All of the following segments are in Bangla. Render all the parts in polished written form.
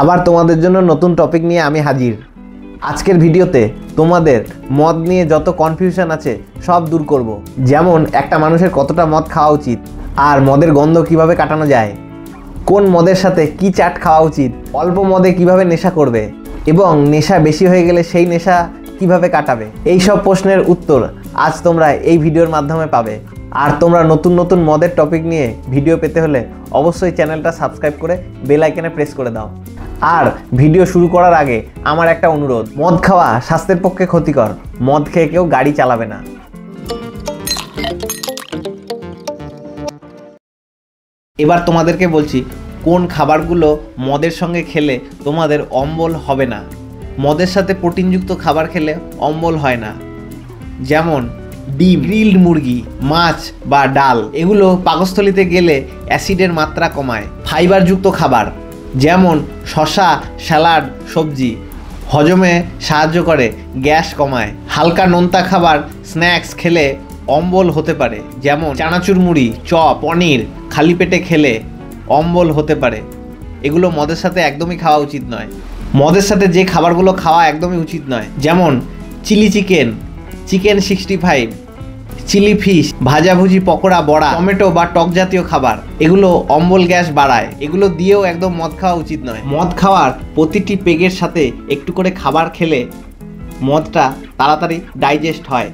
আবার তোমাদের জন্য নতুন টপিক নিয়ে আমি হাজির। আজকের ভিডিওতে তোমাদের মদ নিয়ে যত কনফিউশন আছে সব দূর করব। যেমন একটা মানুষের কতটা মদ খাওয়া উচিত, আর মদের গন্ধ কিভাবে কাটানো যায়, কোন মদের সাথে কি চাট খাওয়া উচিত, অল্প মদে কিভাবে নেশা করবে এবং নেশা বেশি হয়ে গেলে সেই নেশা কিভাবে কাটাবে, এই সব প্রশ্নের উত্তর আজ তোমরা এই ভিডিওর মাধ্যমে পাবে। আর তোমরা নতুন নতুন মদের টপিক নিয়ে ভিডিও পেতে হলে অবশ্যই চ্যানেলটা সাবস্ক্রাইব করে বেল আইকনে প্রেস করে দাও। আর ভিডিও শুরু করার আগে আমার একটা অনুরোধ, মদ খাওয়া স্বাস্থ্যের পক্ষে ক্ষতিকর, মদ খেয়ে কেউ গাড়ি চালাবে না। এবার তোমাদেরকে বলছি কোন খাবারগুলো মদের সঙ্গে খেলে তোমাদের অম্বল হবে না। মদের সাথে প্রোটিনযুক্ত খাবার খেলে অম্বল হয় না, যেমন ডিম, গ্রিলড মুরগি, মাছ বা ডাল, এগুলো পাকস্থলীতে গেলে অ্যাসিডের মাত্রা কমায়। ফাইবারযুক্ত খাবার যেমন শসা, স্যালাড, সবজি হজমে সাহায্য করে, গ্যাস কমায়। হালকা নোনতা খাবার, স্ন্যাক্স খেলে অম্বল হতে পারে, যেমন চানাচুর মুড়ি, চপ, পনির খালি পেটে খেলে অম্বল হতে পারে। এগুলো মদের সাথে একদমই খাওয়া উচিত নয়। মদের সাথে যে খাবারগুলো খাওয়া একদমই উচিত নয়, যেমন chilli chicken, chicken 65, chilli fish, ভাজাভুজি, পকোড়া, বড়া, টমেটো বা টক জাতীয় খাবার, এগুলো অম্বল গ্যাস বাড়ায়। এগুলো দিয়েও একদম মদ খাওয়া উচিত নয়। মদ খাওয়ার প্রতিটি পেগের সাথে একটু করে খাবার খেলে মদটা তাড়াতাড়ি ডাইজেস্ট হয়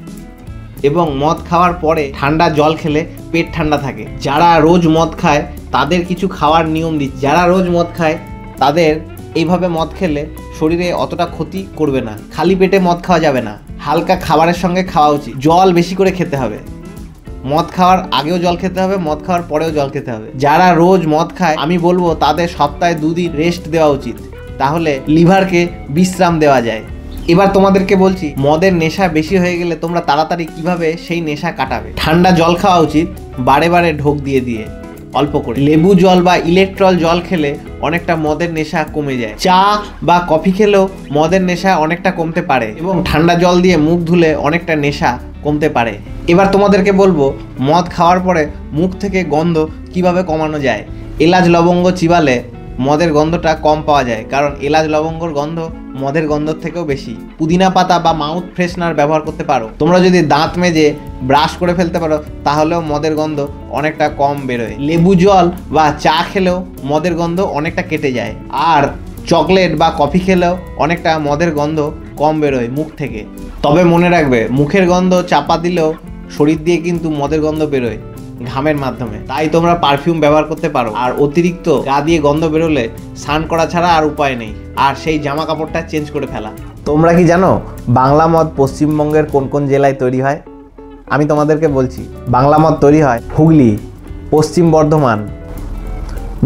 এবং মদ খাওয়ার পরে ঠান্ডা জল খেলে পেট ঠান্ডা থাকে। যারা রোজ মদ খায় তাদের কিছু খাওয়ার নিয়ম দিচ্ছে। যারা রোজ মদ খায় তাদের এইভাবে মদ খেলে শরীরে অতটা ক্ষতি করবে না। খালি পেটে মদ খাওয়া যাবে না, হালকা খাবারের সঙ্গে খাওয়া উচিত। জল বেশি করে খেতে হবে, মদ খাওয়ার আগেও জল খেতে হবে, মদ খাওয়ার পরেও জল খেতে হবে। যারা রোজ মদ খায় আমি বলবো তাদের সপ্তাহে 2 দিন রেস্ট দেওয়া উচিত, তাহলে লিভারকে বিশ্রাম দেওয়া যায়। এবার তোমাদেরকে বলছি মদের নেশা বেশি হয়ে গেলে তোমরা তাড়াতাড়ি কিভাবে সেই নেশা কাটাবে। ঠান্ডা জল খাওয়া উচিত, বারে বারে ঢোক দিয়ে দিয়ে, অল্প করে। লেবু জল বা ইলেকট্রল জল খেলে অনেকটা মদের নেশা কমে যায়। চা বা কফি খেলেও মদের নেশা অনেকটা কমতে পারে এবং ঠান্ডা জল দিয়ে মুখ ধুলে অনেকটা নেশা কমতে পারে। এবার তোমাদেরকে বলবো মদ খাওয়ার পরে মুখ থেকে গন্ধ কিভাবে কমানো যায়। এলাচ লবঙ্গ চিবালে মদের গন্ধটা কম পাওয়া যায়, কারণ এলাচ লবঙ্গর গন্ধ মদের গন্ধর থেকেও বেশি। পুদিনা পাতা বা মাউথ ফ্রেশনার ব্যবহার করতে পারো। তোমরা যদি দাঁত মেজে ব্রাশ করে ফেলতে পারো তাহলেও মদের গন্ধ অনেকটা কম বেরোয়। লেবু জল বা চা খেলেও মদের গন্ধ অনেকটা কেটে যায়। আর চকলেট বা কফি খেলেও অনেকটা মদের গন্ধ কম বেরোয় মুখ থেকে। তবে মনে রাখবে মুখের গন্ধ চাপা দিলেও শরীর দিয়ে কিন্তু মদের গন্ধ বেরোয় ঘামের মাধ্যমে, তাই তোমরা পারফিউম ব্যবহার করতে পারো। আর অতিরিক্ত গা দিয়ে গন্ধ বেরোলে স্নান করা ছাড়া আর উপায় নেই, আর সেই জামা কাপড়টা চেঞ্জ করে ফেলা। তোমরা কি জানো বাংলা মদ পশ্চিমবঙ্গের কোন কোন জেলায় তৈরি হয়? আমি তোমাদেরকে বলছি। বাংলা মদ তৈরি হয় হুগলি, পশ্চিম বর্ধমান,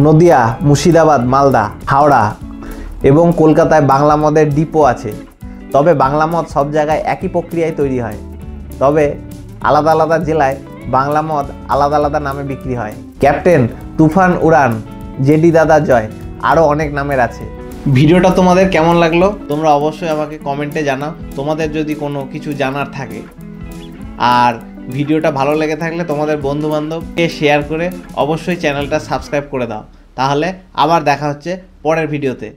নদিয়া, মুর্শিদাবাদ, মালদা, হাওড়া এবং কলকাতায় বাংলা মদের ডিপো আছে। তবে বাংলা মদ সব জায়গায় একই প্রক্রিয়ায় তৈরি হয়, তবে আলাদা আলাদা জেলায় বাংলা মদ আলাদা আলাদা নামে বিক্রি হয়। ক্যাপ্টেন, তুফান, উড়ান, জেডি দাদা, জয়, আরও অনেক নামের আছে। ভিডিওটা তোমাদের কেমন লাগলো তোমরা অবশ্যই আমাকে কমেন্টে জানাও, তোমাদের যদি কোনো কিছু জানার থাকে। আর ভিডিওটা ভালো লেগে থাকলে তোমাদের বন্ধুবান্ধবকে শেয়ার করে অবশ্যই চ্যানেলটা সাবস্ক্রাইব করে দাও। তাহলে আবার দেখা হচ্ছে পরের ভিডিওতে।